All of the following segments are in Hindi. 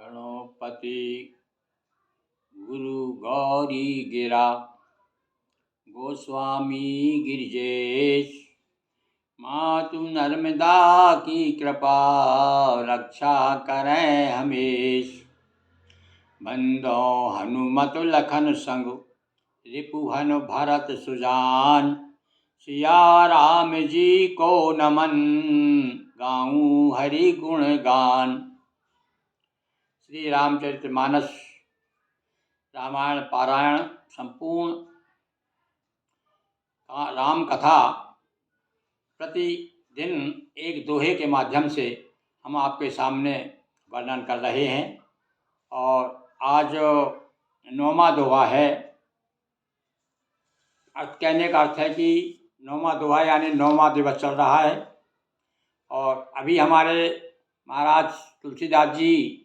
गणपति गुरु गौरी गिरा गोस्वामी गिरिजेश। मातु नर्मदा की कृपा रक्षा करें हमेश। बंदो हनुमत लखन संग रिपुहन भरत सुजान। सिया राम जी को नमन गाऊं हरि गुण गान। श्री रामचरितमानस रामायण पारायण संपूर्ण राम कथा प्रतिदिन एक दोहे के माध्यम से हम आपके सामने वर्णन कर रहे हैं और आज 9वां दोहा है। कहने का अर्थ है कि 9वां दोहा यानी 9वां दिवस चल रहा है और अभी हमारे महाराज तुलसीदास जी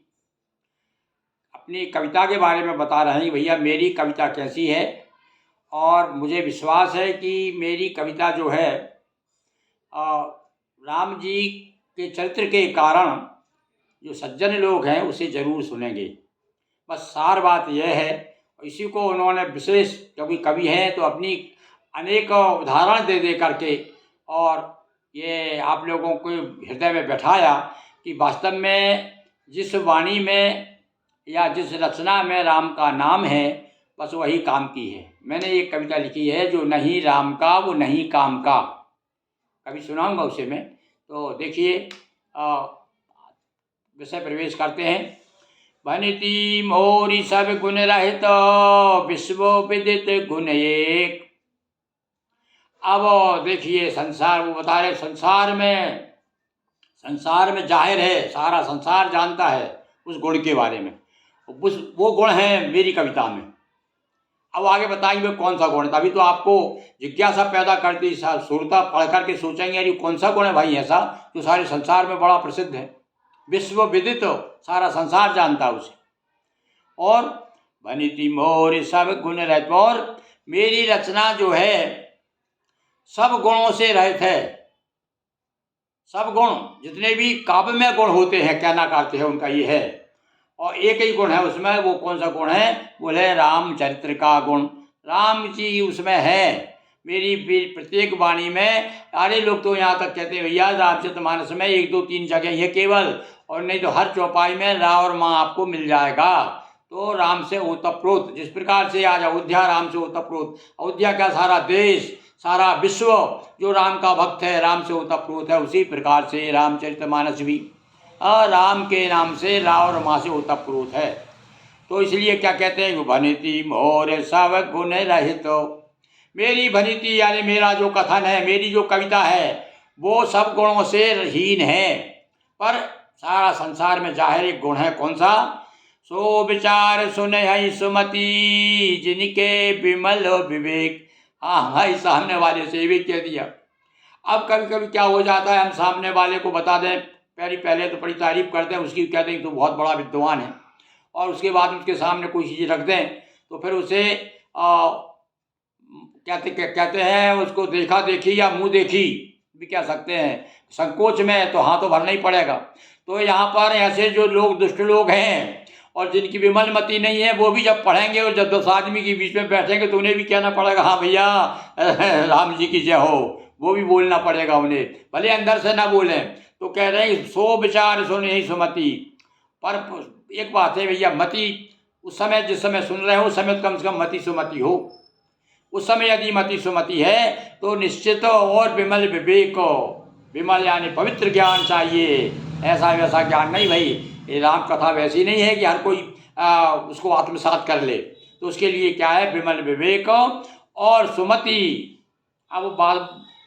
अपनी कविता के बारे में बता रहे हैं कि भैया मेरी कविता कैसी है। और मुझे विश्वास है कि मेरी कविता जो है राम जी के चरित्र के कारण जो सज्जन लोग हैं उसे ज़रूर सुनेंगे। बस सार बात यह है। इसी को उन्होंने विशेष, क्योंकि कवि हैं तो अपनी अनेक उदाहरण दे दे करके और ये आप लोगों को हृदय में बैठाया कि वास्तव में जिस वाणी में या जिस रचना में राम का नाम है बस वही काम की है। मैंने एक कविता लिखी है जो नहीं राम का वो नहीं काम का, कभी सुनाऊंगा उसे मैं। तो देखिए विषय प्रवेश करते हैं। वनिति मोरी सब गुण रहित विश्व विदित गुण एक। अब देखिए संसार, वो बता रहे संसार में जाहिर है, सारा संसार जानता है उस गुण के बारे में। वो गुण है मेरी कविता में। अब आगे बताएंगे कौन सा गुण है। तभी तो आपको जिज्ञासा पैदा करती, सुरता पढ़ करके सोचेंगे अरे कौन सा गुण है भाई ऐसा जो सारे संसार में बड़ा प्रसिद्ध है, विश्व विदित, सारा संसार जानता उसे। और वनिति मोर सब गुण रहित, और मेरी रचना जो है सब गुणों से रहित है। सब गुण जितने भी काव्य में गुण होते हैं कहना करते हैं उनका ये है। और एक ही गुण है उसमें, वो कौन सा गुण है? बोले रामचरित्र का गुण। राम जी उसमें है। मेरी प्रत्येक वाणी में, सारे लोग तो यहाँ तक कहते हैं भैया रामचरितमानस में 1 2 3 जगह है केवल, और नहीं तो हर चौपाई में रा और माँ आपको मिल जाएगा। तो राम से ओतप्रोत, जिस प्रकार से आज अयोध्या राम से ओतप्रोत, अयोध्या का सारा देश सारा विश्व जो राम का भक्त है राम से ओतप्रोत है, उसी प्रकार से रामचरितमानस भी राम के नाम से रा और माँ से ओतप्रोत है। तो इसलिए क्या कहते हैं, वनिति मोर सब गुण रहित। मेरी वनिति यानी मेरा जो कथन है, मेरी जो कविता है वो सब गुणों से हीन है, पर सारा संसार में जाहिर एक गुण है। कौन सा? सो विचार सुने है सुमति जिनके विमल विवेक। हाँ, सामने वाले से भी कह दिया। अब कभी कभी क्या हो जाता है, हम सामने वाले को बता दें, पहले तो बड़ी तारीफ करते हैं उसकी, कहते हैं कि तो बहुत बड़ा विद्वान है, और उसके बाद उसके सामने कोई चीज़ रख दें तो फिर उसे कहते हैं उसको देखा देखी या मुंह देखी भी कह सकते हैं। संकोच में तो हाँ तो भरना ही पड़ेगा। तो यहाँ पर ऐसे जो लोग दुष्ट लोग हैं और जिनकी विमल मति नहीं है, वो भी जब पढ़ेंगे और जब 10 आदमी के बीच में बैठेंगे तो उन्हें भी कहना पड़ेगा हाँ भैया राम जी की जय हो, वो भी बोलना पड़ेगा उन्हें, भले अंदर से ना बोलें। तो कह रहे हैं सो विचार सुने ही सुमति। पर एक बात है भैया, मति उस समय जिस समय सुन रहे हो उस समय कम से कम मति सुमति हो। उस समय यदि मति सुमति है तो निश्चित और विमल विवेक, विमल यानी पवित्र ज्ञान चाहिए। ऐसा वैसा ज्ञान नहीं भाई, ये राम कथा वैसी नहीं है कि हर कोई उसको आत्मसात कर ले। तो उसके लिए क्या है? विमल विवेक और सुमति। अब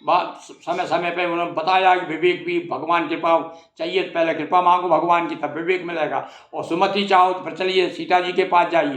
बात समय समय पे उन्होंने बताया कि विवेक भी भगवान कृपा चाहिए, पहले कृपा मांगो भगवान की तब विवेक मिलेगा, और सुमति चाहो तो फिर चलिए सीता जी के पास जाइए।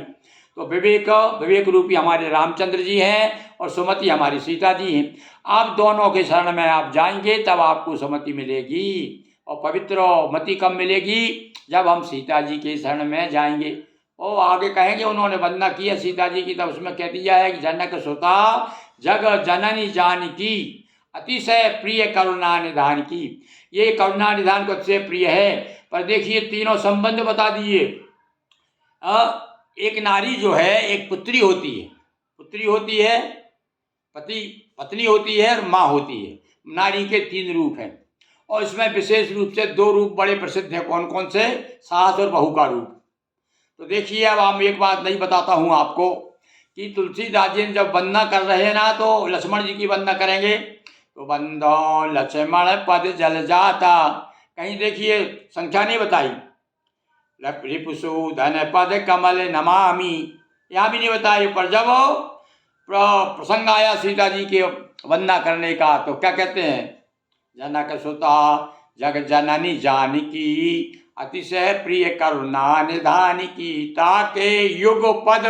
तो विवेक रूपी हमारे रामचंद्र जी हैं और सुमति हमारी सीता जी हैं। आप दोनों के शरण में आप जाएंगे तब आपको सुमति मिलेगी, और पवित्र मति कब मिलेगी? जब हम सीता जी के शरण में जाएंगे। और आगे कहेंगे उन्होंने वंदना की है सीता जी की, तब उसमें कह दिया है कि जनक सुता जग जननी जानकी। अतिशय प्रिय करुणा निधान की। ये करुणा निधान को अतिशय प्रिय है। पर देखिए तीनों संबंध बता दिए। एक नारी जो है एक पुत्री होती है, पुत्री होती है, पति पत्नी होती है और माँ होती है। नारी के 3 रूप हैं और इसमें विशेष रूप से 2 रूप बड़े प्रसिद्ध हैं। कौन कौन से? सास और बहू का रूप। तो देखिए अब हम एक बात नहीं बताता हूँ आपको कि तुलसीदास जी जब वंदना कर रहे हैं ना, तो लक्ष्मण जी की वंदना करेंगे तो बंदो लक्ष्मण पद जल जाता, कहीं देखिए संख्या नहीं बताई। रिपुसूदन पद कमल नमामि, यहाँ भी नहीं बताई। पर जब प्रसंग आया सीता जी के वंदना करने का तो क्या कहते हैं? जनक सुता जग जननी जानकी, अतिशय प्रिय करुणा निधान की, ताके युग पद।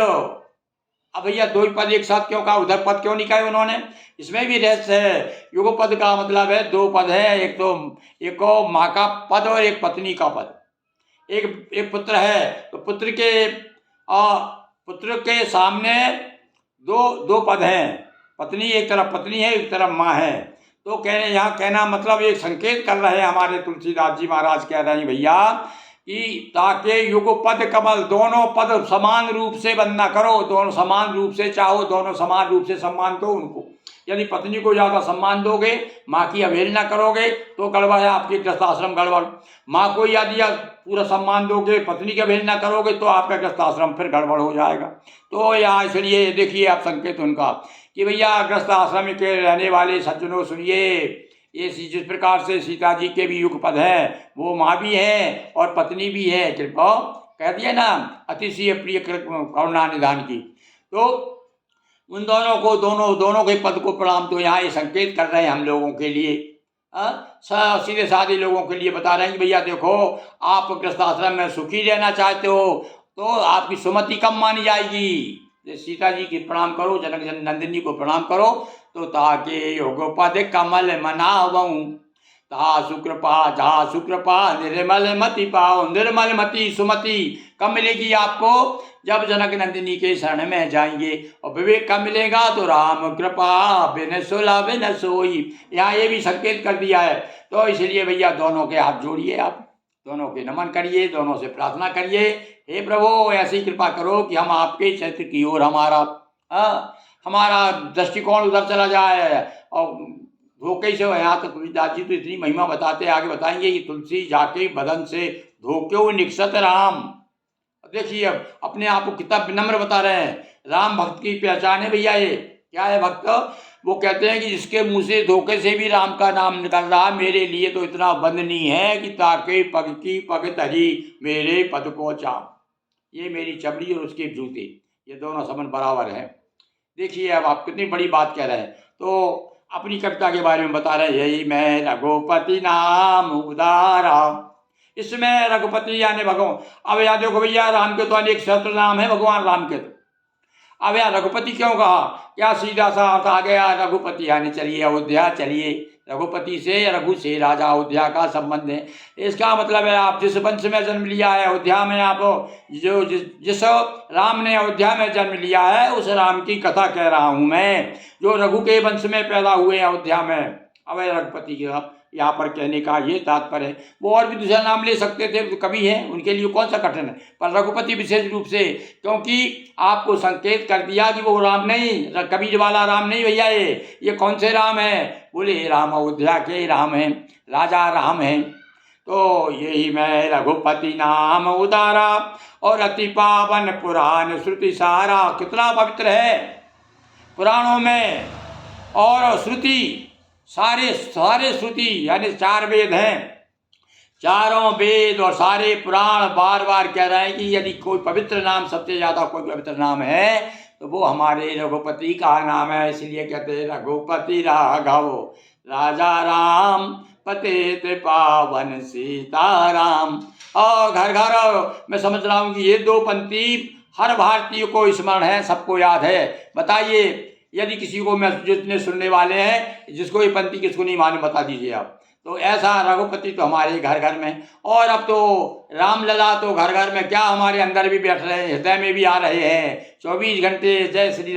अब भैया 2 पद एक साथ क्यों कहा? उधर पद क्यों नहीं कहे उन्होंने? इसमें भी रहस्य है। युग पद का मतलब है 2 पद है, एक माँ का पद और एक पत्नी का पद। एक पुत्र है तो पुत्र के सामने दो पद हैं। पत्नी एक तरफ पत्नी है, एक तरफ माँ है। तो यहाँ कहना मतलब एक संकेत कर रहे हैं हमारे तुलसीदास जी महाराज, कह रहे हैं भैया कि ताके युग पद कमल, दोनों पद समान रूप से वंदना करो, दोनों समान रूप से चाहो, दोनों समान रूप से सम्मान दो उनको। यदि पत्नी को ज़्यादा सम्मान दोगे, माँ की अवहेलना करोगे तो गड़बड़ है, आपकी गृहस्थाश्रम गड़बड़। माँ को यदि पूरा सम्मान दोगे, पत्नी की अवहेलना करोगे तो आपका गृहस्थाश्रम फिर गड़बड़ हो जाएगा। तो यहाँ इसलिए देखिए आप संकेत उनका कि भैया गृहस्थाश्रम के रहने वाले सज्जनों सुनिए, ये जिस प्रकार से सीता जी के भी युग पद है, वो माँ भी है और पत्नी भी है। कृपा कह दिया ना, अतिशय प्रिय करुणा निधान की। तो उन दोनों को दोनों के पद को प्रणाम। तो यहाँ ये संकेत कर रहे हैं हम लोगों के लिए, सीधे साधे लोगों के लिए बता रहे हैं कि भैया देखो, आप गृहस्थाश्रम में सुखी रहना चाहते हो तो आपकी सुमति कम मानी जाएगी। सीता जी की प्रणाम करो, जनक नंदिनी को प्रणाम करो, तो ताके योग पद कमल मनावऊं, ता सुकृपा जहा सुकृपा निर्मल मति पाओ। निर्मल मति सुमति कब मिलेगी आपको? जब जनक नंदिनी के शरण में जाएंगे। और विवेक कब मिलेगा? तो राम कृपा बिन सुलभ न सोई। यहाँ ये भी संकेत कर दिया है। तो इसलिए भैया दोनों के हाथ जोड़िए, आप दोनों के नमन करिए, दोनों से प्रार्थना करिए, हे प्रभु ऐसी कृपा करो कि हम आपके चरित्र की ओर हमारा दृष्टिकोण उधर चला जाए। और धोखे से यहाँ तक तुलसीदास जी तो इतनी महिमा बताते आगे बताएंगे कि तुलसी जाके बदन से धोक्यो निकसत राम। देखिए अब अपने आप को कितना विनम्र बता रहे हैं। राम भक्त की पहचान है भैया। ये क्या है भक्त? वो कहते हैं कि जिसके मुंह से धोखे से भी राम का नाम निकल रहा, मेरे लिए तो इतना बंदनी है कि ताके पग की पग तरी मेरे पद को चाम। ये मेरी चमड़ी और उसके जूते, ये दोनों समन बराबर हैं। देखिए अब आप कितनी बड़ी बात कह रहे हैं। तो अपनी कविता के बारे में बता रहे हैं, यही मैं रघुपति नाम उदारा। इसमें रघुपति यानी भगवान। अब यहाँ देखो भैया, राम के तो अनेक सहस्त्र नाम है भगवान राम के। अब यहाँ रघुपति क्यों कहा? क्या सीधा सा अर्थ आ गया? रघुपति यानी चलिए अयोध्या चलिए। रघुपति से, रघु से राजा, अयोध्या का संबंध है। इसका मतलब है आप जिस वंश में जन्म लिया है अयोध्या में, आप जिस राम ने अयोध्या में जन्म लिया है उस राम की कथा कह रहा हूँ मैं, जो रघु के वंश में पैदा हुए अयोध्या में। अब रघुपति का यहाँ पर कहने का ये तात्पर्य है। वो और भी दूसरा नाम ले सकते थे, तो कवि है, उनके लिए कौन सा कठिन है। पर रघुपति विशेष रूप से, क्योंकि आपको संकेत कर दिया कि वो राम नहीं, कबीर वाला राम नहीं भैया। ये कौन से राम है? बोले राम अयोध्या के राम हैं, राजा राम हैं। तो यही मैं रघुपति नाम उदारा और अति पावन पुराण श्रुति सारा। कितना पवित्र है पुराणों में और श्रुति, सारे श्रुति यानी 4 वेद हैं, चारों वेद और सारे पुराण बार बार कह रहे हैं कि यदि कोई पवित्र नाम, सबसे ज़्यादा कोई पवित्र नाम है तो वो हमारे रघुपति का नाम है। इसलिए कहते हैं रघुपति राघव राजा राम पतित पावन सीताराम। और घर घर मैं समझ रहा हूँ कि ये 2 पंक्ति हर भारतीय को स्मरण है, सबको याद है। बताइए यदि किसी को, मैं जितने सुनने वाले हैं, जिसको ये पंक्ति किसको नहीं मालूम बता दीजिए आप। तो ऐसा रघुपति तो हमारे घर घर में, और अब तो रामलला तो घर घर में क्या हमारे अंदर भी बैठ रहे हैं, हृदय में भी आ रहे हैं। 24 घंटे जय श्री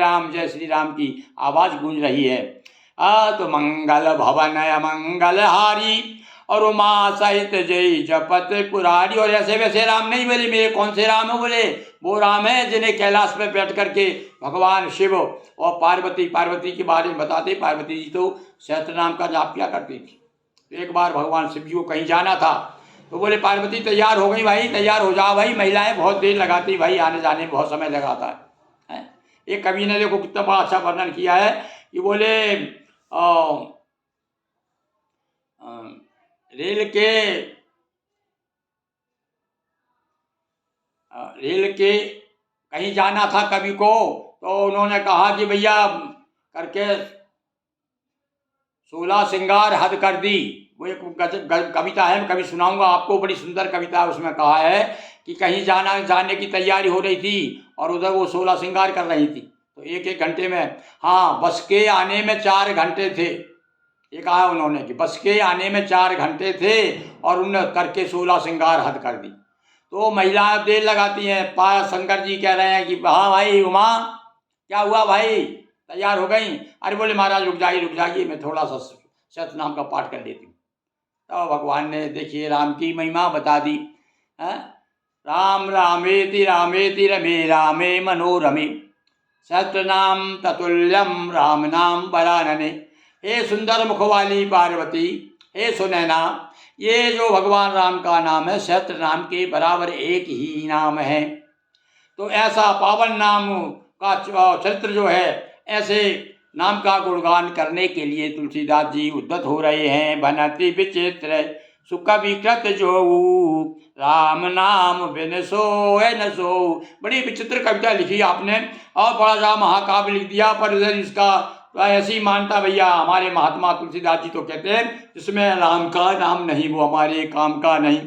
राम की आवाज़ गूंज रही है। तो मंगल भवन अमंगलहारी और उमा सहित जय जपत पुरारी। और ऐसे वैसे राम नहीं बोले, मेरे कौन से राम है, बोले वो राम है जिन्हें कैलाश में बैठ करके भगवान शिव और पार्वती के बारे में बताते। पार्वती जी तो सहस्त्र नाम का जाप किया करती थी। एक बार भगवान शिव जी को कहीं जाना था तो बोले पार्वती तैयार हो गई भाई, तैयार हो जाओ भाई, महिलाएं बहुत देर लगाती भाई, आने जाने में बहुत समय लगाता है। एक कवि ने देखो कितना बड़ा अच्छा वर्णन किया है कि बोले रेल के कहीं जाना था कवि को, तो उन्होंने कहा कि भैया करके 16 श्रृंगार हद कर दी। वो एक कविता है, मैं कभी सुनाऊंगा आपको, बड़ी सुंदर कविता है। उसमें कहा है कि कहीं जाने की तैयारी हो रही थी और उधर वो 16 श्रृंगार कर रही थी, तो एक घंटे में, हाँ बस के आने में 4 घंटे थे। ये कहा उन्होंने कि बस के आने में 4 घंटे थे और उन्होंने करके 16 श्रृंगार हद कर दी। तो महिलाएं देर लगाती हैं। शंकर जी कह रहे हैं कि हाँ भाई उमा क्या हुआ भाई, तैयार हो गई? अरे बोले महाराज रुक जाइए, मैं थोड़ा सा सहस्त्र नाम का पाठ कर लेती हूँ। तो भगवान ने देखिए राम की महिमा बता दी है। राम रामेति रमे रामे मनोरमे सहस्त्र नाम ततुल्यम राम नाम वरानने। हे सुंदर मुख वाली पार्वती, हे सुनैना, ये जो भगवान राम का नाम है सहस्त्र नाम के बराबर एक ही नाम है। तो ऐसा पावन नाम का चरित्र जो है, ऐसे नाम का गुणगान करने के लिए तुलसीदास जी उद्यत हो रहे हैं। बनति विचित्र सुख विकृत जो राम नाम बिन सोए न सो। बड़ी विचित्र कविता लिखी आपने और बड़ा सा महाकाव्य लिख दिया, पर इधर इसका ऐसी मानता भैया हमारे महात्मा तुलसीदास जी तो कहते हैं जिसमें राम का नाम नहीं वो हमारे काम का नहीं।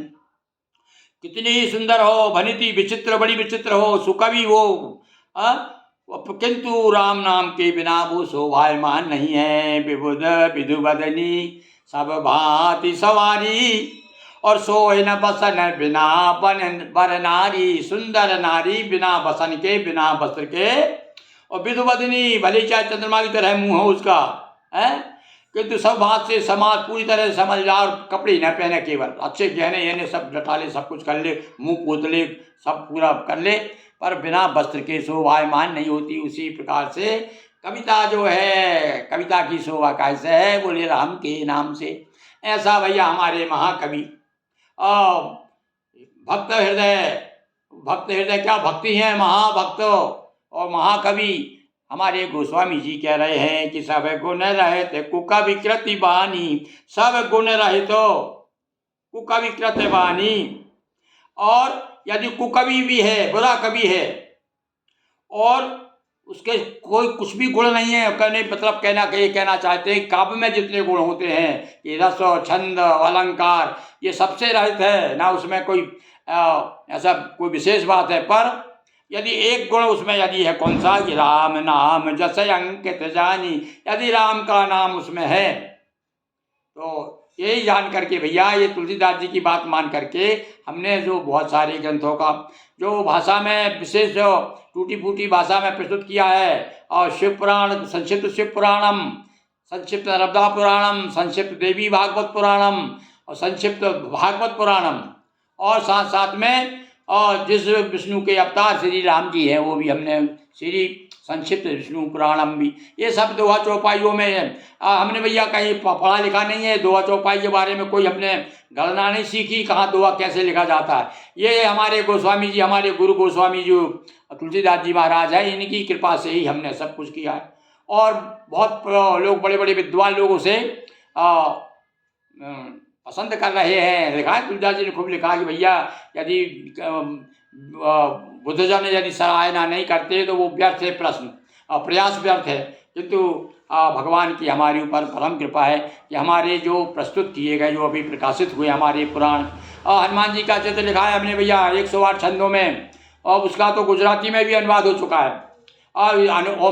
कितनी सुंदर हो भनिति विचित्र, बड़ी विचित्र हो, सुकवि हो, किंतु राम नाम के बिना वो शोभायमान नहीं है। विबुध विधुवदनी सब भांति सवारी और सोए न बसन बिना बर नारी। सुंदर नारी बिना बसन के, बिना वस्त्र के, और विधुवदनी भले चाहे चंद्रमा की तरह मुंह हो उसका है, किंतु सब भांत से समाज पूरी तरह समझ ला और कपड़े न पहने, केवल अच्छे गहने येने सब लटा ले, सब कुछ कर ले, मुंह पोत ले, सब पूरा कर ले, पर बिना वस्त्र के शोभायमान नहीं होती। उसी प्रकार से कविता जो है, कविता की शोभा कैसे है, बोले राम के नाम से। ऐसा भैया हमारे महाकवि भक्त हृदय क्या भक्ति है, महाभक्त और महाकवि हमारे गोस्वामी जी कह रहे हैं कि सब गुण रहित कुका विकृति बानी, सब गुण रहित कुका विकृति बानी। और यदि कुकवि भी है, बुरा कवि है और उसके कोई कुछ भी गुण नहीं है, कहने मतलब कहना चाहते हैं काव्य में जितने गुण होते हैं कि रस छंद अलंकार ये सबसे रहित है ना, उसमें कोई ऐसा कोई विशेष बात है। पर यदि एक गुण उसमें यदि है, कौन सा, कि राम नाम जसै अंकित जानी, यदि राम का नाम उसमें है तो यही जान करके भैया, ये तुलसीदास जी की बात मान करके हमने जो बहुत सारे ग्रंथों का जो भाषा में विशेष जो टूटी फूटी भाषा में प्रस्तुत किया है, और शिव पुराण, संक्षिप्त शिव पुराणम, संक्षिप्त नर्मदा पुराणम, संक्षिप्त देवी भागवत पुराणम और संक्षिप्त भागवत पुराणम, और साथ साथ में और जिस विष्णु के अवतार श्री राम जी हैं वो भी हमने श्री संक्षिप्त विष्णु पुराणम भी, ये सब दोहा चौपाइयों में है। हमने भैया कहीं पढ़ा लिखा नहीं है, दोहा चौपाई के बारे में कोई हमने गणना नहीं सीखी, कहाँ दोहा कैसे लिखा जाता है। ये हमारे गोस्वामी जी, हमारे गुरु गोस्वामी जो तुलसीदास जी महाराज है, इनकी कृपा से ही हमने सब कुछ किया है। और बहुत लोग बड़े बड़े विद्वान लोगों से पसंद कर रहे हैं। लिखा है तुलसीदास जी ने खूब लिखा कि भैया यदि बुद्धजन यदि सराहना नहीं करते तो वो व्यर्थ है, प्रश्न प्रयास व्यर्थ है। किंतु भगवान की हमारे ऊपर परम कृपा है कि हमारे जो प्रस्तुत किए गए, जो अभी प्रकाशित हुए हमारे पुराण, हनुमान जी का चित्र लिखा है हमने भैया 108 छंदों में, और उसका तो गुजराती में भी अनुवाद हो चुका है और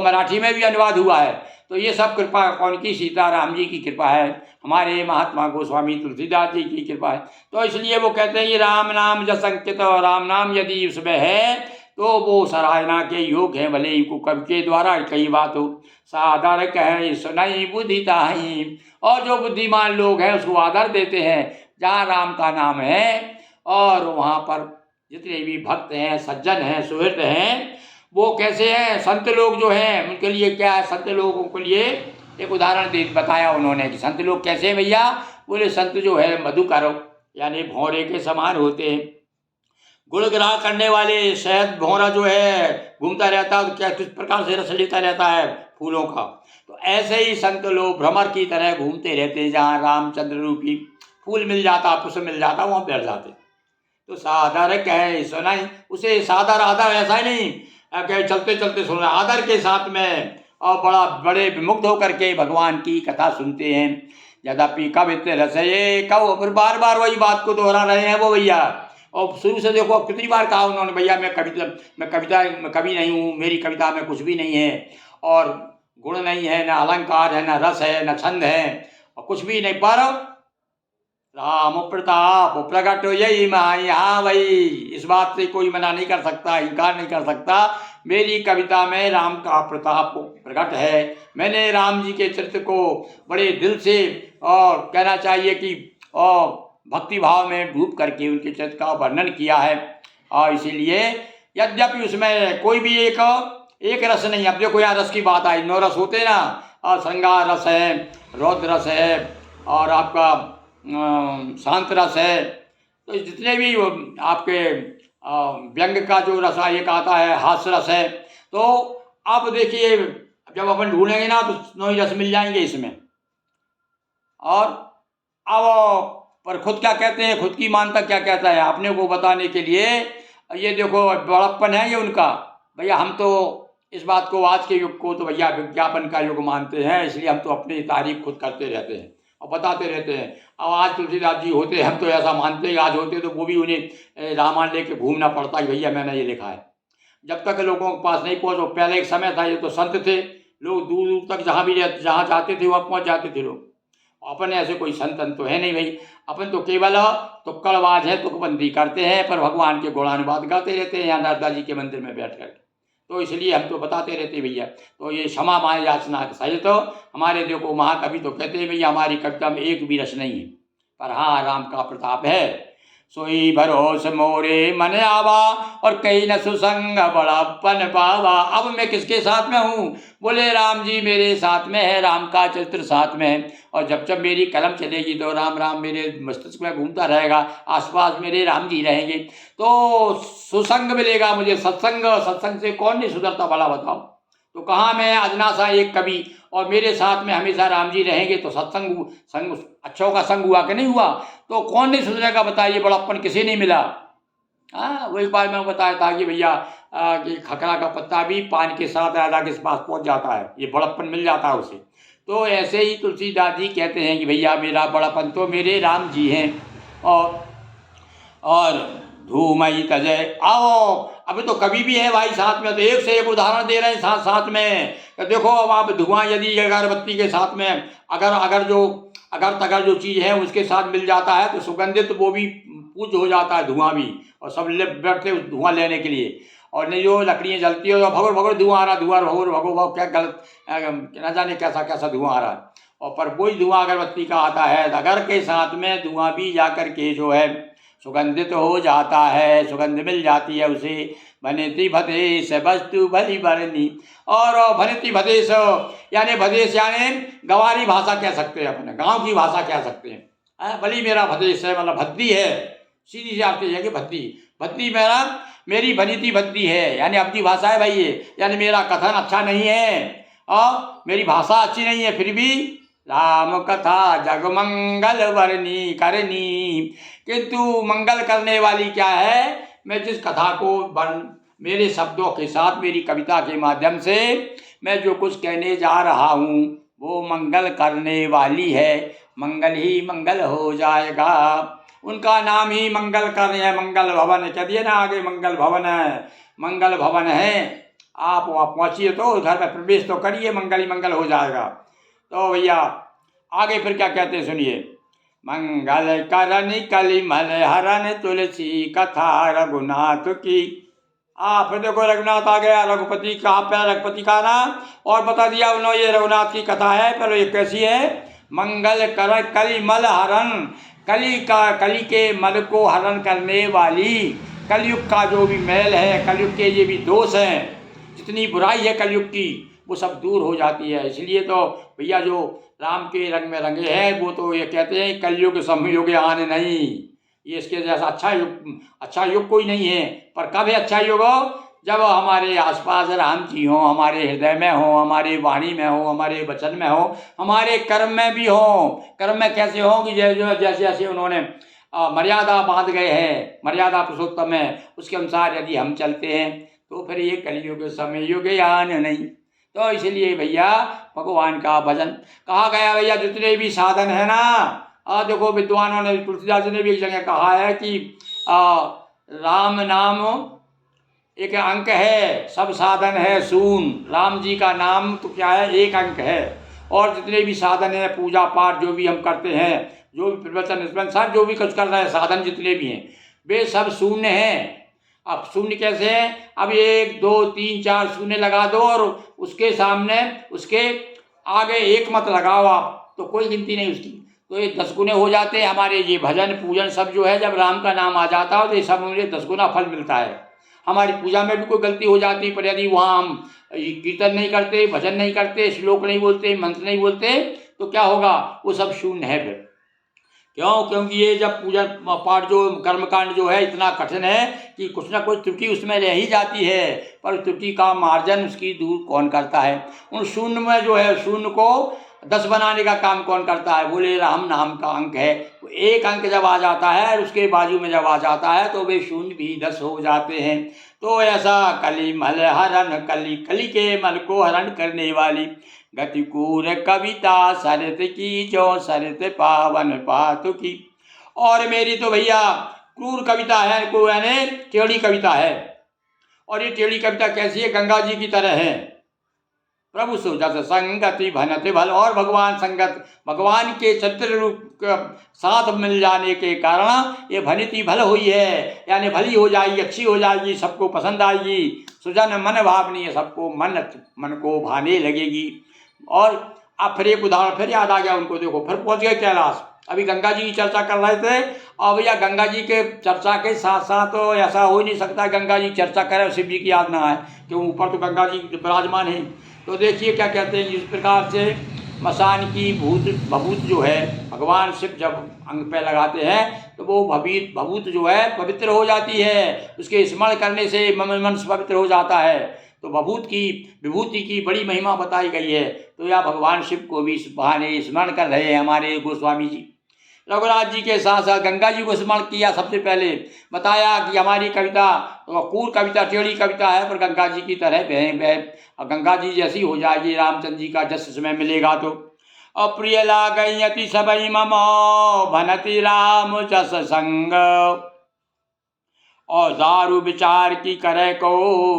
मराठी में भी अनुवाद हुआ है। तो ये सब कृपा कौन की, सीताराम जी की कृपा है, हमारे महात्मा गोस्वामी तुलसीदास जी की कृपा है। तो इसलिए वो कहते हैं ये राम नाम जस अंकित, राम नाम यदि उसमें है तो वो सराहना के योग्य है, भले ही को कवि के द्वारा कई बात हो। सादर कहे सुनई बुद्धि ताहि, और जो बुद्धिमान लोग हैं उसको आदर देते हैं जहाँ राम का नाम है। और वहाँ पर जितने भी भक्त हैं, सज्जन हैं, सुहृद हैं, वो कैसे हैं, संत लोग जो हैं उनके लिए क्या है, संत लोगों के लिए एक उदाहरण दे बताया उन्होंने कि संत लोग कैसे हैं भैया। बोले संत जो है मधुकर यानी भौरे के समान होते हैं। गुणग्राह करने वाले शहद भौरा जो है घूमता रहता है तो क्या किस प्रकार से रस लेता रहता है फूलों का, तो ऐसे ही संत लोग भ्रमर की तरह घूमते रहते हैं, जहाँ रामचंद्र रूपी फूल मिल जाता, पुष्प मिल जाता, वहाँ बैठ जाते। तो सादर कहे सुनाई, उसे सादर आदर ऐसा ही नहीं कहे चलते चलते सुना, आदर के साथ में और बड़ा बड़े विमुग्ध होकर के भगवान की कथा सुनते हैं। यद्यपि कवित्व रस ये कहो, फिर बार बार वही बात को दोहरा रहे हैं वो भैया। और शुरू से देखो कितनी बार कहा उन्होंने, भैया मैं कवि नहीं हूँ, मेरी कविता में कुछ भी नहीं है, और गुण नहीं है, न अलंकार है, न रस है, न छंद है, और कुछ भी नहीं, पर राम प्रताप प्रकट यही माई। हाँ भाई, इस बात से कोई मना नहीं कर सकता, इनकार नहीं कर सकता, मेरी कविता में राम का प्रताप प्रकट है। मैंने राम जी के चरित्र को बड़े दिल से और कहना चाहिए कि और भक्ति भाव में डूब करके उनके चरित्र का वर्णन किया है। और इसीलिए यद्यपि उसमें कोई भी एक रस नहीं। अब देखो यहाँ रस की बात आई, 9 रस होते ना, और श्रृंगार रस है, रौद्र रस है, और आपका शांत रस है, तो जितने भी आपके व्यंग का जो रस एक आता है, हास्य रस है। तो आप देखिए जब अपन ढूंढेंगे ना तो 9 ही रस मिल जाएंगे इसमें। और अब पर खुद क्या कहते हैं, खुद की मानता क्या कहता है अपने को बताने के लिए, ये देखो बड़प्पन है ये उनका। भैया हम तो इस बात को, आज के युग को तो भैया विज्ञापन का युग मानते हैं, इसलिए हम तो अपनी तारीफ खुद करते रहते हैं और बताते रहते हैं। अब आज तुलसीदास जी होते, हम तो ऐसा मानते हैं, आज होते तो वो भी उन्हें रामायण लेके घूमना पड़ता कि भैया मैंने ये लिखा है। जब तक लोगों के पास नहीं पहुँचो, पहले एक समय था, ये तो संत थे, लोग दूर दूर तक जहाँ भी जहाँ जाते थे वहाँ पहुँच जाते थे लोग। अपन ऐसे कोई संतन तो है नहीं भाई, अपन तो केवल तुक्कड़बाज है, तुकबंदी करते हैं, पर भगवान के गुणानुवाद गाते रहते हैं यहाँ नारदा जी के मंदिर में बैठ कर। तो इसलिए हम तो बताते रहते भैया। तो ये क्षमा माय याचना सही, तो हमारे देखो महाकवि तो कहते हैं भैया हमारी कविता में एक भी रस नहीं है, पर हाँ राम का प्रताप है। सोई भरोस मोरे मन आवा, और कहीं न सुसंग बड़ापन पावा। अब मैं किसके साथ में हूँ, बोले राम जी मेरे साथ में है, राम का चरित्र साथ में है। और जब जब मेरी कलम चलेगी तो राम राम मेरे मस्तिष्क में घूमता रहेगा, आसपास मेरे राम जी रहेंगे, तो सुसंग मिलेगा मुझे, सत्संग से कौन नहीं सुधरता भला बताओ। तो कहाँ मैं अजना सा एक कवि और मेरे साथ में हमेशा राम जी रहेंगे, तो संग अच्छों का संग हुआ कि नहीं हुआ, तो कौन नहीं सुधरेगा बताइए, बड़प्पन किसी नहीं मिला। हाँ वही बात मैं बताया था कि भैया कि खकरा का पत्ता भी पान के साथ राजा के पास पहुंच जाता है, ये बड़प्पन मिल जाता है उसे। तो ऐसे ही तुलसीदास जी कहते हैं कि भैया मेरा बड़प्पन तो मेरे राम जी हैं। और धूमई तजय आओ, अभी तो कभी भी है भाई साथ में, तो एक से एक उदाहरण दे रहे हैं साथ साथ में। तो देखो अब आप धुआं यदि अगरबत्ती के साथ में अगर तगर जो चीज़ है उसके साथ मिल जाता है तो सुगंधित वो भी पूज हो जाता है धुआं भी, और सब ले बैठते उस धुआं लेने के लिए। और नहीं जो लकड़ियाँ जलती है भगोर भगोर धुआं आ रहा, धुआं भगोर भगो क्या गलत न जाने कैसा कैसा धुआं आ रहा है। और पर वही धुआं अगरबत्ती का आता है, अगर के साथ में धुआं भी जा कर के जो है सुगंधित हो जाता है, सुगंध मिल जाती है उसे। भनिति भदेश वस्तु भली बरनी, और भनिति भदेश यानी भदेश यानी गंवारी भाषा कह सकते हैं, अपने गांव की भाषा कह सकते हैं। भली मेरा भदेश है, मतलब भद्दी है, सीधी सी आपसे है कि भद्दी मेरी भनिति भद्दी है, यानी अपनी भाषा है भाई ये, यानी मेरा कथन अच्छा नहीं है और मेरी भाषा अच्छी नहीं है, फिर भी राम कथा जगमंगल वर्णी करनी, किंतु मंगल करने वाली क्या है, मैं जिस कथा को मेरे शब्दों के साथ मेरी कविता के माध्यम से मैं जो कुछ कहने जा रहा हूँ वो मंगल करने वाली है, मंगल ही मंगल हो जाएगा। उनका नाम ही मंगल कर रहे हैं, मंगल भवन कह दिए ना आगे, मंगल भवन है। आप वहाँ पहुँचिए तो घर में प्रवेश तो करिए, मंगल ही मंगल हो जाएगा। तो भैया आगे फिर क्या कहते हैं सुनिए। मंगल करन कलिमल हरन तुलसी कथा रघुनाथ की। फिर देखो रघुनाथ आ गया, रघुपति कहाँ पे, रघुपति का नाम और बता दिया उन्होंने। ये रघुनाथ की कथा है, पर ये कैसी है? मंगल कर कली मल हरण, कली के मल को हरण करने वाली, कलयुग का जो भी मैल है, कलयुग के ये भी दोष हैं, जितनी बुराई है कलयुग की, वो सब दूर हो जाती है। इसलिए तो भैया जो राम के रंग में रंगे हैं, वो तो ये कहते हैं कलयुग समयुग आने नहीं, ये इसके जैसा अच्छा युग कोई नहीं है। पर कब है अच्छा युग? जब हमारे आसपास राम जी हो, हमारे हृदय में हो, हमारे वाणी में हो, हमारे वचन में हो, हमारे कर्म में भी हो। कर्म में कैसे हो कि जैसे जैसे उन्होंने मर्यादा बांध गए हैं, मर्यादा पुरुषोत्तम है, उसके अनुसार यदि हम चलते हैं तो फिर ये कलयुग समयुग आन नहीं। तो इसलिए भैया भगवान का भजन कहा गया। भैया जितने भी साधन है ना, देखो विद्वानों ने, तुलसीदास जी ने भी एक जगह कहा है कि राम नाम एक अंक है, सब साधन है शून्य। राम जी का नाम तो क्या है? एक अंक है। और जितने भी साधन है, पूजा पाठ जो भी हम करते हैं, जो भी प्रवचन स्मरण, सब जो भी कुछ कर रहे हैं, साधन जितने भी हैं, वे सब शून्य हैं। अब शून्य कैसे है? अब 1 2 3 4 शून्य लगा दो और उसके सामने, उसके आगे एक मत लगाओ आप, तो कोई गिनती नहीं उसकी, तो ये 10 गुने हो जाते हैं। हमारे ये भजन पूजन सब जो है, जब राम का नाम आ जाता है तो ये सब मुझे 10 गुना फल मिलता है। हमारी पूजा में भी कोई गलती हो जाती, पर यदि वहाँ हम कीर्तन नहीं करते, भजन नहीं करते, श्लोक नहीं बोलते, मंत्र नहीं बोलते, तो क्या होगा? वो सब शून्य है फिर। क्यों? क्योंकि ये जब पूजा पाठ जो कर्मकांड जो है इतना कठिन है कि कुछ ना कुछ त्रुटि उसमें रह ही जाती है, पर त्रुटि का मार्जन उसकी दूर कौन करता है? उन शून्य में जो है, शून्य को 10 बनाने का काम कौन करता है? बोले राम नाम का अंक है, एक अंक जब आ जाता है और उसके बाजू में जब आ जाता है तो वे शून्य भी 10 हो जाते हैं। तो ऐसा कली मल हरण, कली के मल को हरण करने वाली गतिकूर कविता सरित की, जो सरित पावन पातु की। और मेरी तो भैया क्रूर कविता है, को यानी टेढ़ी कविता है। और ये टेढ़ी कविता कैसी है? गंगा जी की तरह है। प्रभु सुजस संगति भनति भल, और भगवान के चरित्र रूप का साथ मिल जाने के कारण ये भनिति भल हुई है, यानी भली हो जाएगी, अच्छी हो जाएगी, सबको पसंद आएगी, सुजन मन भावनी है, सबको मन को भाने लगेगी। और अब फिर एक उदाहरण फिर याद आ गया उनको, देखो फिर पहुंच गए कैलाश। अभी गंगा जी की चर्चा कर रहे थे, और भैया गंगा जी के चर्चा के साथ साथ तो ऐसा हो ही नहीं सकता गंगा जी चर्चा करें शिव जी की याद ना आए, क्यों? ऊपर तो गंगा जी विराजमान है। तो देखिए क्या कहते हैं, इस प्रकार से मसान की भभूत जो है, भगवान शिव जब अंग पे लगाते हैं तो वो भभूत जो है पवित्र हो जाती है, उसके स्मरण करने से मन पवित्र हो जाता है। तो विभूति की बड़ी महिमा बताई गई है। तो यह भगवान शिव को भी इस बहाने स्मरण कर रहे हैं हमारे गोस्वामी जी। रघुनाथ जी के साथ साथ गंगा जी को स्मरण किया, सबसे पहले बताया कि हमारी कविता क्रूर कविता, टेढ़ी कविता है, पर गंगा जी की तरह बह और गंगा जी जैसी हो जाएगी रामचंद्र जी का जस समय मिलेगा तो। अप्रिय लागई अति सबई मम, भनति राम जस संग, और दारू विचार की करे को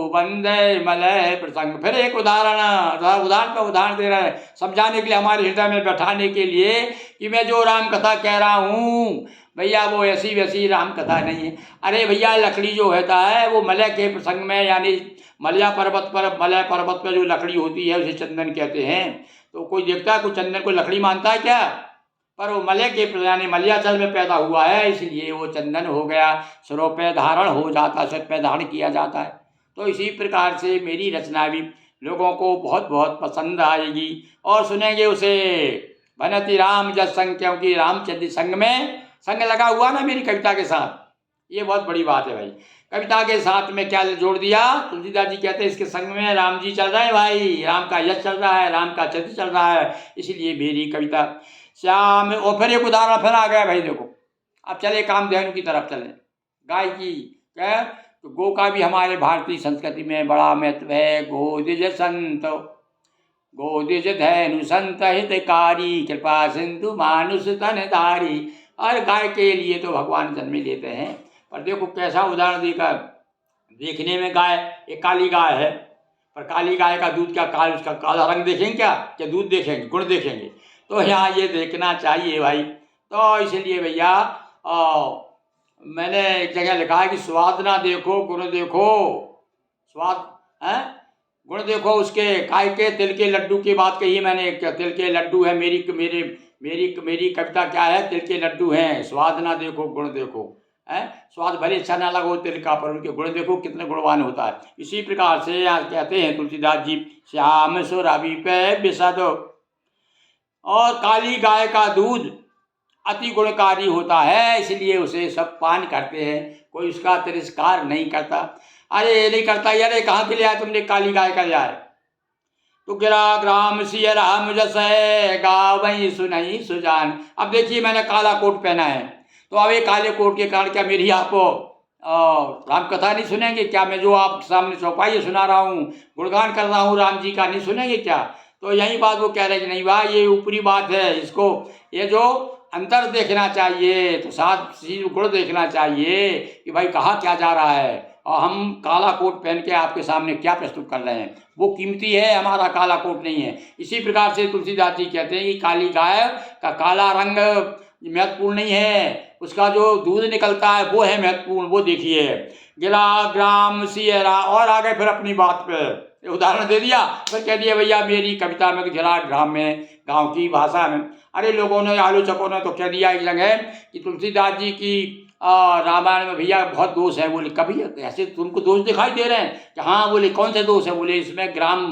वंदे मलय प्रसंग। फिर एक उदाहरण पे उदाहरण दे रहा है, समझाने के लिए, हमारे हृदय में बैठाने के लिए कि मैं जो राम कथा कह रहा हूँ भैया वो ऐसी वैसी राम कथा नहीं है। अरे भैया लकड़ी जो होता है वो मलय के प्रसंग में, यानी मलय पर्वत पर जो लकड़ी होती है उसे चंदन कहते हैं। तो कोई देखता है, कोई चंदन को लकड़ी मानता है क्या? पर वो मलय के यानी मलयाचल में पैदा हुआ है, इसलिए वो चंदन हो गया, सिरों पे धारण हो जाता, सिर पे धारण किया जाता है। तो इसी प्रकार से मेरी रचना भी लोगों को बहुत बहुत पसंद आएगी और सुनेंगे उसे। भनति राम जस संग, क्योंकि रामचंद्र संग में संग लगा हुआ ना मेरी कविता के साथ, ये बहुत बड़ी बात है भाई। कविता के साथ में क्या जोड़ दिया? तुलसीदास जी कहते हैं इसके संग में राम जी चल रहे हैं भाई, राम का यश चल रहा है, राम का चरित्र चल रहा है, इसलिए मेरी कविता श्याम। और फिर एक उदाहरण फिर आ गया भाई, देखो अब चले कामधेनु की तरफ चलें। गाय की क्या? तो गो का भी हमारे भारतीय संस्कृति में बड़ा महत्व है। गोदिज संत, गोदिज धैनु संत हितकारी, कृपा सिंधु मानुष तनधारी। और गाय के लिए तो भगवान जन्म लेते हैं, पर देखो कैसा उदाहरण देकर, देखने में गाय एक काली गाय है, पर काली गाय का दूध क्या उसका काला रंग देखेंगे क्या दूध देखेंगे, गुण देखेंगे? तो यहाँ ये देखना चाहिए भाई। तो इसलिए भैया मैंने एक जगह लिखा है कि स्वाद ना देखो गुण देखो, स्वाद है। गुण देखो उसके, काय के तिल के लड्डू की बात कही मैंने, तिल के लड्डू है मेरी मेरी मेरी मेरी कविता क्या है, तिल के लड्डू हैं, स्वाद ना देखो गुण देखो है। स्वाद भले अच्छा ना लगो तिल का, पर उनके गुण देखो कितने गुणवान होता है। इसी प्रकार से यहाँ कहते हैं तुलसीदास जी, श्याम सुरभि पे बिशद, और काली गाय का दूध अति गुणकारी होता है, इसलिए उसे सब पान करते हैं, कोई उसका तिरस्कार नहीं करता। अरे ये नहीं करता यार, कहाँ के लिए आया तुमने काली गाय का लिया है, तो गिरा ग्राम सिय राम जस गावई सुनई सुजान। अब देखिए मैंने काला कोट पहना है, तो अब ये काले कोट के कारण क्या मेरी आपको राम कथा नहीं सुनेंगे क्या? मैं जो आप सामने चौपाई सुना रहा हूँ, गुणगान कर रहा हूँ राम जी का, नहीं सुनेंगे क्या? तो यही बात वो कह रहे हैं कि नहीं भाई ये ऊपरी बात है, इसको ये जो अंतर देखना चाहिए, तो साथ चीज गुण देखना चाहिए कि भाई कहाँ क्या जा रहा है, और हम काला कोट पहन के आपके सामने क्या प्रस्तुत कर रहे हैं, वो कीमती है, हमारा काला कोट नहीं है। इसी प्रकार से तुलसीदास जी कहते हैं कि काली गाय का काला रंग महत्वपूर्ण नहीं है, उसका जो दूध निकलता है वो है महत्वपूर्ण, वो देखिए। गिरा ग्राम सियरा, और आगे फिर अपनी बात पे उदाहरण दे दिया, फिर कह दिया भैया मेरी कविता में गिरा ग्राम में, गांव की भाषा में। अरे लोगों ने, आलोचकों ने तो कह दिया एक जगह कि तुलसीदास जी की रामायण में भैया बहुत दोष है। बोले कभी ऐसे तुमको दोष दिखाई दे रहे हैं कि हाँ, बोले कौन से दोष है? बोले इसमें ग्राम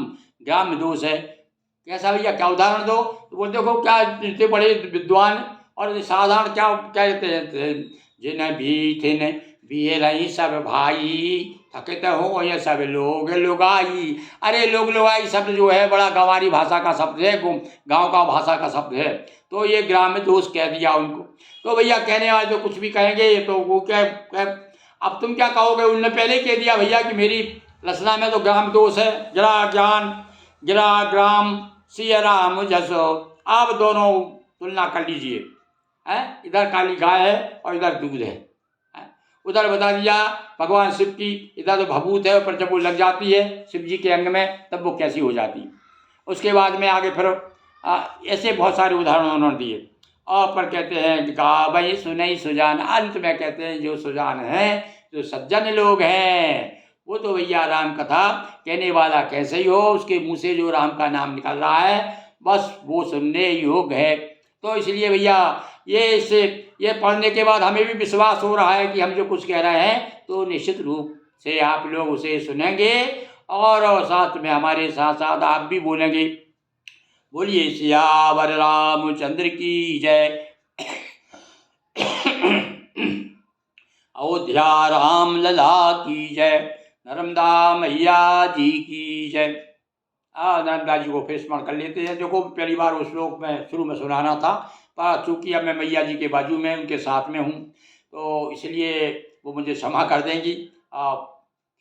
ग्राम में दोष है। कैसा भैया, क्या उदाहरण दो? तो बोलते देखो क्या इतने बड़े विद्वान और साधारण क्या क्या कहते हैं, जिन्हें भी थे न भी रही सब भाई, थकते हो ये सब लोग लुगाई। अरे लोग लुगाई शब्द जो है बड़ा गंवारी भाषा का शब्द है, गांव का भाषा का शब्द है, तो ये ग्राम में दोष कह दिया उनको। तो भैया कहने वाले तो कुछ भी कहेंगे, तो वो क्या अब तुम क्या कहोगे? उनने पहले कह दिया भैया कि मेरी रचना में तो ग्राम दोष है। गिरा ग्राम सिय राम जसो, आप दोनों तुलना कर लीजिए, है इधर काली गाय है और इधर दूध है। उधर बता दिया भगवान शिव की, इधर तो भभूत है, पर जब वो लग जाती है शिव जी के अंग में तब वो कैसी हो जाती है। उसके बाद में आगे फिर ऐसे बहुत सारे उदाहरण उन्होंने दिए, और पर कहते हैं गावई सुनई सुजान, अंत में कहते हैं जो सुजान हैं, जो सज्जन लोग हैं, वो तो भैया राम कथा कहने वाला कैसे ही हो, उसके मुँह से जो राम का नाम निकल रहा है बस वो सुनने योग्य है। तो इसलिए भैया ये पढ़ने के बाद हमें भी विश्वास हो रहा है कि हम जो कुछ कह रहे हैं तो निश्चित रूप से आप लोग उसे सुनेंगे, और साथ में हमारे साथ साथ आप भी बोलेंगे। बोलिए सियावर रामचंद्र की जय। अयोध्या राम लला की जय। नर्मदा मैया जी की जय। नर्मदा जी को फिर स्मरण कर लेते हैं। देखो पहली बार उस श्लोक में शुरू में सुनाना था, पर चूँकि अब मैं मैया जी के बाजू में उनके साथ में हूँ तो इसलिए वो मुझे क्षमा कर देंगी।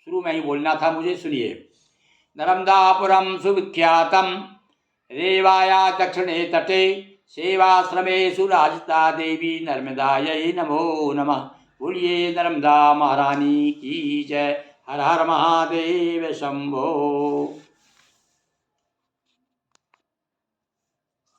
शुरू में ही बोलना था मुझे। सुनिए। नर्मदापुरम सुविख्यातम रेवाया दक्षिणे तटे सेवाश्रमेषु राजता देवी नर्मदायै नमो नमः। बोलिए नर्मदा महारानी की जय। हर हर महादेव शंभो।